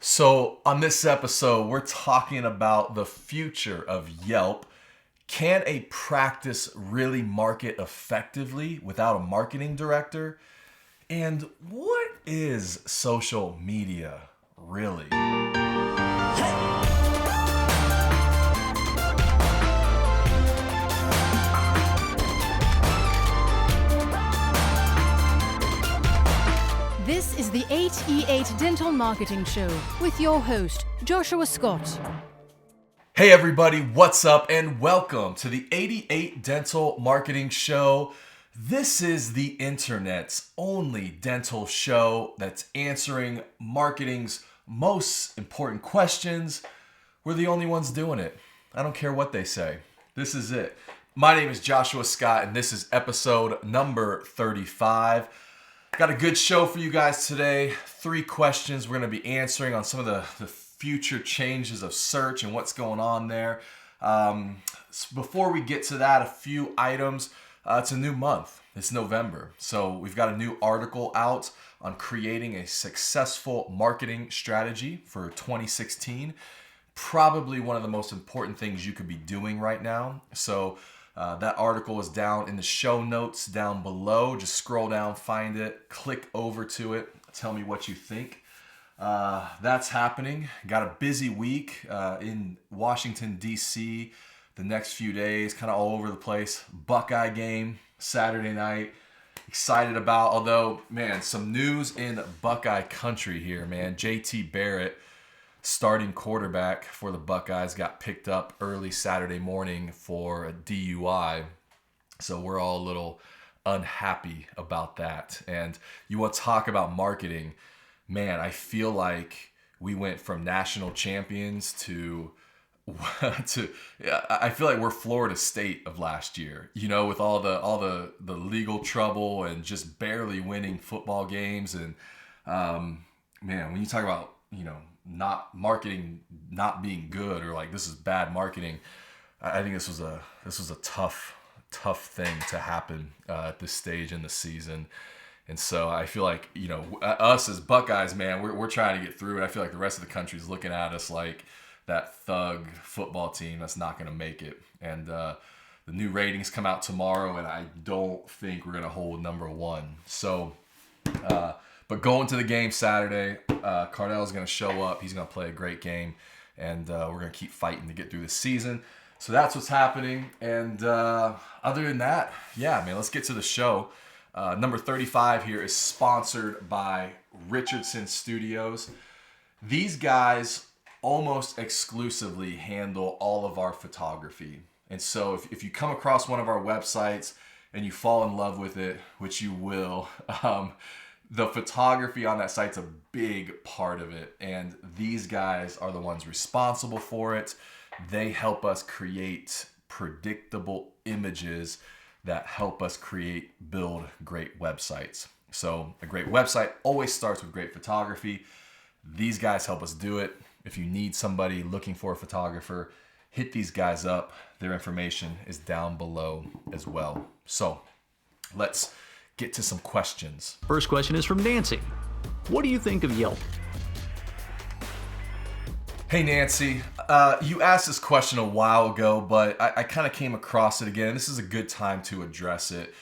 So, on this episode, we're talking about the future of Yelp. Can a practice really market effectively without a marketing director? And what is social media really? This is the 8E8 Dental Marketing Show with your host, Joshua Scott. Hey everybody, what's up and welcome to the 88 Dental Marketing Show. This is the internet's only dental show that's answering marketing's most important questions. We're the only ones doing it. I don't care what they say. This is it. My name is Joshua Scott and this is episode number 35. Got a good show for you guys today. 3 questions we're going to be answering on some of the future changes of search and what's going on there. Before we get to that, a few items. It's a new month. It's November. So we've got a new article out on creating a successful marketing strategy for 2016. Probably one of the most important things you could be doing right now. So that article is down in the show notes down below. Just scroll down, find it, click over to it, tell me what you think. That's happening. Got a busy week in Washington, D.C. the next few days, kind of all over the place. Buckeye game, Saturday night. Excited about, although, man, some news in Buckeye country here, man. J.T. Barrett, starting quarterback for the Buckeyes, got picked up early Saturday morning for a DUI. So we're all a little unhappy about that. And you want to talk about marketing. Man, I feel like we went from national champions to I feel like we're Florida State of last year, you know, with all the legal trouble and just barely winning football games. And man, when you talk about, you know, not marketing not being good, or like this is bad marketing, I think this was a tough thing to happen at this stage in the season. And so I feel like, you know, us as Buckeyes, man, we're trying to get through it. I feel like the rest of the country's looking at us like that thug football team that's not going to make it. And the new ratings come out tomorrow, and I don't think we're going to hold number one. So, but going to the game Saturday, Cardell's going to show up. He's going to play a great game, and we're going to keep fighting to get through the season. So that's what's happening. And other than that, yeah, man, let's get to the show. Number 35 here is sponsored by Richardson Studios. These guys almost exclusively handle all of our photography. And so if you come across one of our websites and you fall in love with it, which you will, the photography on that site's a big part of it. And these guys are the ones responsible for it. They help us create predictable images that help us build great websites. So a great website always starts with great photography. These guys help us do it. If you need somebody looking for a photographer, hit these guys up. Their information is down below as well. So let's get to some questions. First question is from Nancy. What do you think of Yelp? Hey Nancy, you asked this question a while ago, but I kind of came across it again. This is a good time to address it.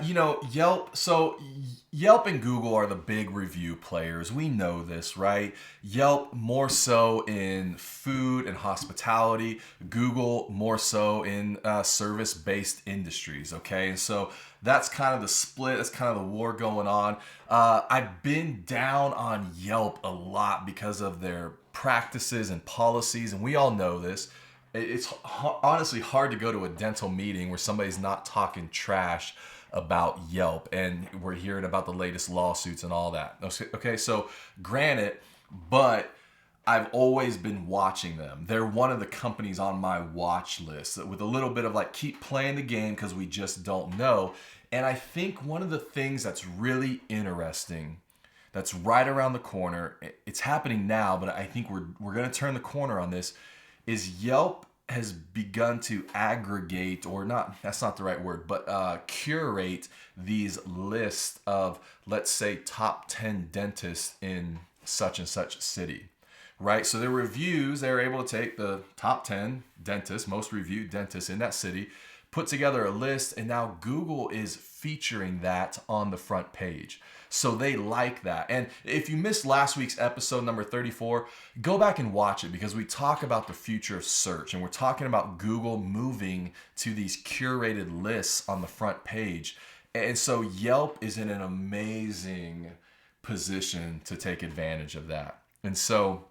You know, Yelp and Google are the big review players. We know this, right? Yelp more so in food and hospitality. Google more so in service-based industries, okay? And so that's kind of the split. That's kind of the war going on. I've been down on Yelp a lot because of their practices and policies, and we all know this. It's honestly hard to go to a dental meeting where somebody's not talking trash about Yelp, and we're hearing about the latest lawsuits and all that. Okay, so granted, but I've always been watching them. They're one of the companies on my watch list with a little bit of like, keep playing the game because we just don't know. And I think one of the things that's really interesting, that's right around the corner, it's happening now, but I think we're going to turn the corner on this, is Yelp has begun to aggregate, or not, that's not the right word, but curate these lists of, let's say, top 10 dentists in such and such city, right? So their reviews, they were able to take the top 10 dentists, most reviewed dentists in that city, put together a list, and now Google is featuring that on the front page. So they like that. And if you missed last week's episode number 34, go back and watch it, because we talk about the future of search, and we're talking about Google moving to these curated lists on the front page. And so Yelp is in an amazing position to take advantage of that. And so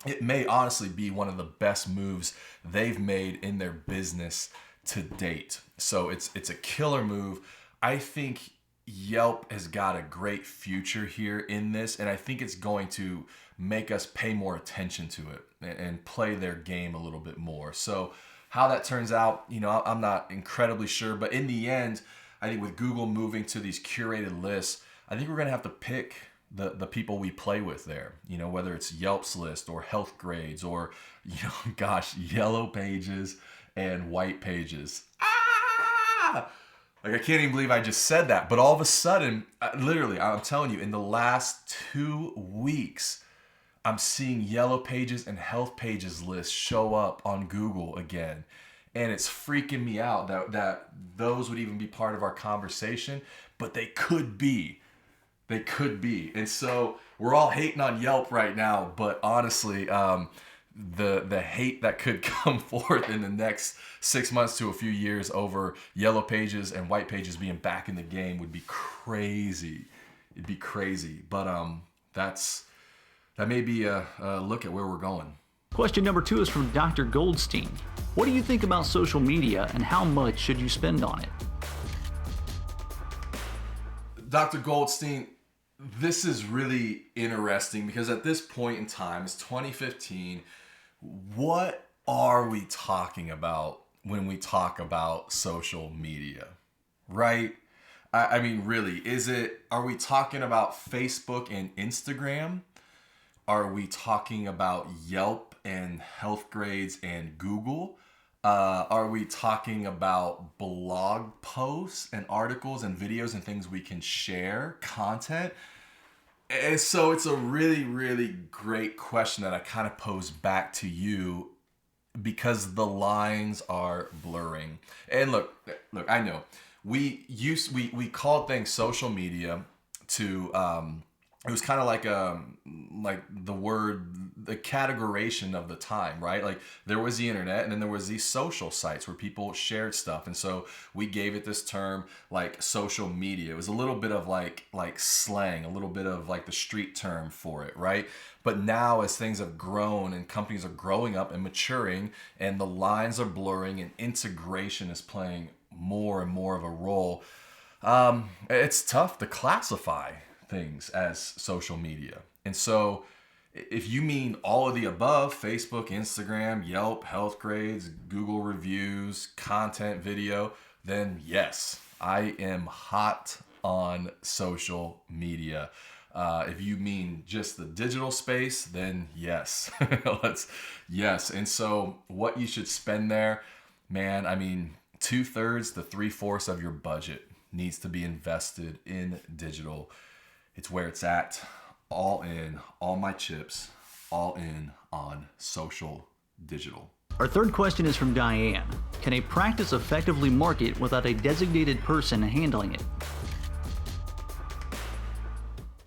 it may honestly be one of the best moves they've made in their business to date. So it's a killer move. I think Yelp has got a great future here in this, and I think it's going to make us pay more attention to it and play their game a little bit more. So how that turns out, I'm not incredibly sure, but in the end, I think with Google moving to these curated lists, I think we're going to have to pick the people we play with there, whether it's Yelp's list or Health Grades or, Yellow Pages and White Pages. Like, I can't even believe I just said that. But all of a sudden, literally, I'm telling you, in the last 2 weeks, I'm seeing Yellow Pages and Health Pages lists show up on Google again. And it's freaking me out that those would even be part of our conversation. But they could be. They could be. And so we're all hating on Yelp right now. But honestly, the hate that could come forth in the next 6 months to a few years over Yellow Pages and White Pages being back in the game would be crazy. It'd be crazy. But that may be a look at where we're going. Question number 2 is from Dr. Goldstein. What do you think about social media, and how much should you spend on it? Dr. Goldstein, this is really interesting, because at this point in time, it's 2015. What are we talking about when we talk about social media, right? I mean, really, are we talking about Facebook and Instagram? Are we talking about Yelp and Health Grades and Google? Are we talking about blog posts and articles and videos and things we can share, content? And so it's a really, really great question that I kind of pose back to you, because the lines are blurring. And look, I know we called things social media to it was kind of like the categorization of the time, right? Like, there was the internet, and then there was these social sites where people shared stuff, and so we gave it this term like social media. It was a little bit of like slang, a little bit of like the street term for it, right? But now, as things have grown and companies are growing up and maturing, and the lines are blurring and integration is playing more and more of a role, it's tough to classify things as social media. And so if you mean all of the above, Facebook, Instagram, Yelp, Health Grades, Google reviews, content, video, then yes, I am hot on social media. If you mean just the digital space, then yes. Yes. And so what you should spend there, man, I mean, 2/3 to 3/4 of your budget needs to be invested in digital. It's where it's at. All in, all my chips, all in on social digital. Our third question is from Diane. Can a practice effectively market without a designated person handling it?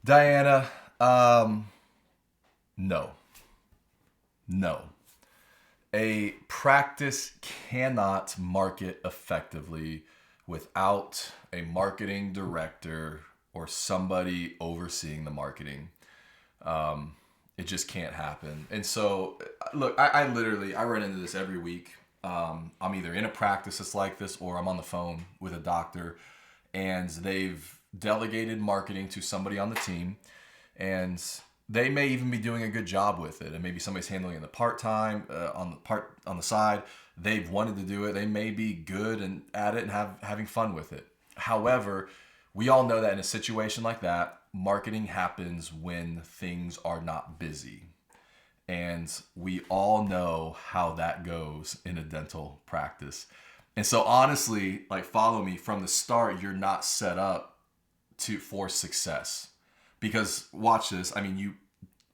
Diana, no. A practice cannot market effectively without a marketing director or somebody overseeing the marketing. It just can't happen. And so, look, I run into this every week. I'm either in a practice that's like this, or I'm on the phone with a doctor, and they've delegated marketing to somebody on the team, and they may even be doing a good job with it, and maybe somebody's handling it the part-time on the side. They've wanted to do it. They may be good at it and having fun with it. However, we all know that in a situation like that, marketing happens when things are not busy. And we all know how that goes in a dental practice. And so honestly, like, follow me, from the start, you're not set up for success. Because watch this, I mean, you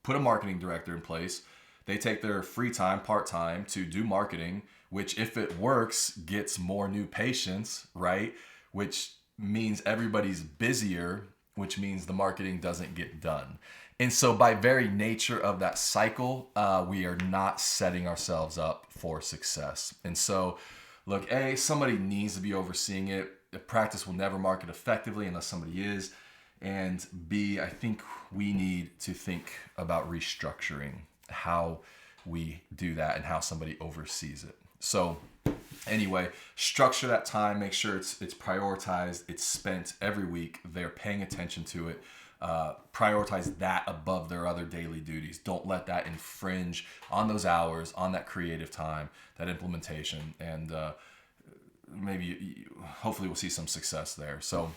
put a marketing director in place, they take their free time, part-time, to do marketing, which if it works, gets more new patients, right? Which means everybody's busier, which means the marketing doesn't get done. And so by very nature of that cycle, we are not setting ourselves up for success. And so, look, A, somebody needs to be overseeing it. The practice will never market effectively unless somebody is. And B, I think we need to think about restructuring how we do that and how somebody oversees it. So anyway, structure that time, make sure it's prioritized, it's spent every week, they're paying attention to it. Prioritize that above their other daily duties. Don't let that infringe on those hours, on that creative time, that implementation, and hopefully we'll see some success there. So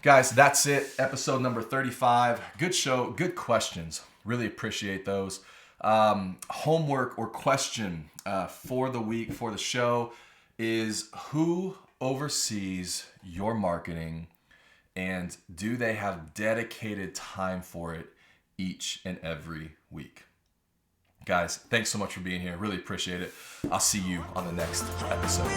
guys, that's it. Episode number 35. Good show, good questions. Really appreciate those. Homework or question for the week, for the show, is who oversees your marketing, and do they have dedicated time for it each and every week? Guys, thanks so much for being here. Really appreciate it. I'll see you on the next episode.